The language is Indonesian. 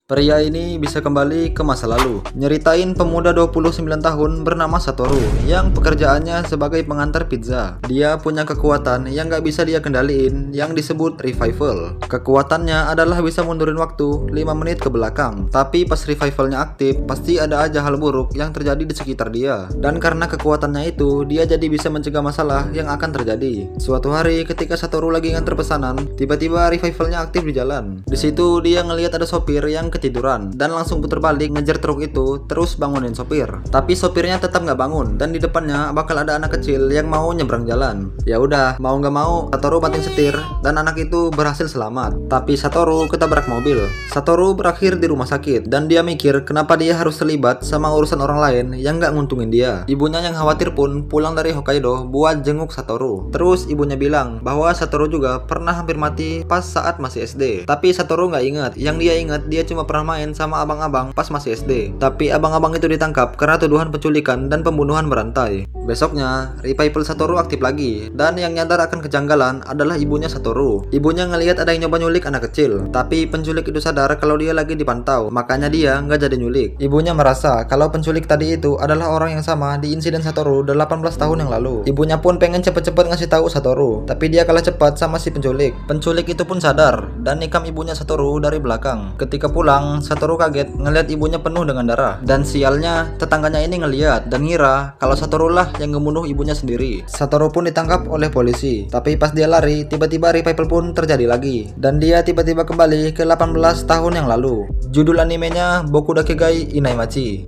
Pria ini bisa kembali ke masa lalu, nyeritain pemuda 29 tahun bernama Satoru yang pekerjaannya sebagai pengantar pizza. Dia punya kekuatan yang gak bisa dia kendaliin yang disebut revival. Kekuatannya adalah bisa mundurin waktu 5 menit ke belakang. Tapi pas revivalnya aktif, pasti ada aja hal buruk yang terjadi di sekitar dia. Dan karena kekuatannya itu, dia jadi bisa mencegah masalah yang akan terjadi. Suatu hari ketika Satoru lagi nganter pesanan, tiba-tiba revivalnya aktif di jalan. Di situ dia ngelihat ada sopir yang ketiduran dan langsung putar balik ngejar truk itu terus bangunin sopir. Tapi sopirnya tetap nggak bangun dan di depannya bakal ada anak kecil yang mau nyebrang jalan. Ya udah, mau nggak mau Satoru banting setir dan anak itu berhasil selamat. Tapi Satoru ketabrak mobil. Satoru berakhir di rumah sakit dan dia mikir kenapa dia harus terlibat sama urusan orang lain yang nggak nguntungin dia. Ibunya yang khawatir pun pulang dari Hokkaido buat jenguk Satoru. Terus ibunya bilang bahwa Satoru juga pernah hampir mati pas saat masih SD. Tapi Satoru nggak ingat. Yang dia ingat dia cuma pernah main sama abang-abang pas masih SD. Tapi abang-abang itu ditangkap karena tuduhan penculikan dan pembunuhan berantai. Besoknya, revival Satoru aktif lagi. Dan yang nyadar akan kejanggalan adalah ibunya Satoru. Ibunya ngelihat ada yang nyoba nyulik anak kecil. Tapi penculik itu sadar kalau dia lagi dipantau. Makanya dia nggak jadi nyulik. Ibunya merasa kalau penculik tadi itu adalah orang yang sama di insiden Satoru 18 tahun yang lalu. Ibunya pun pengen cepet-cepet ngasih tahu Satoru. Tapi dia kalah cepat sama si penculik. Penculik itu pun sadar dan nikam ibunya Satoru dari belakang. Ketika pulang, Satoru kaget ngelihat ibunya penuh dengan darah. Dan sialnya, tetangganya ini ngeliat dan ngira kalau Satoru lah yang ngebunuh ibunya sendiri. Satoru pun ditangkap oleh polisi. Tapi pas dia lari, tiba-tiba revival pun terjadi lagi. Dan dia tiba-tiba kembali ke 18 tahun yang lalu. Judul animenya Boku Dakegai Inaimachi.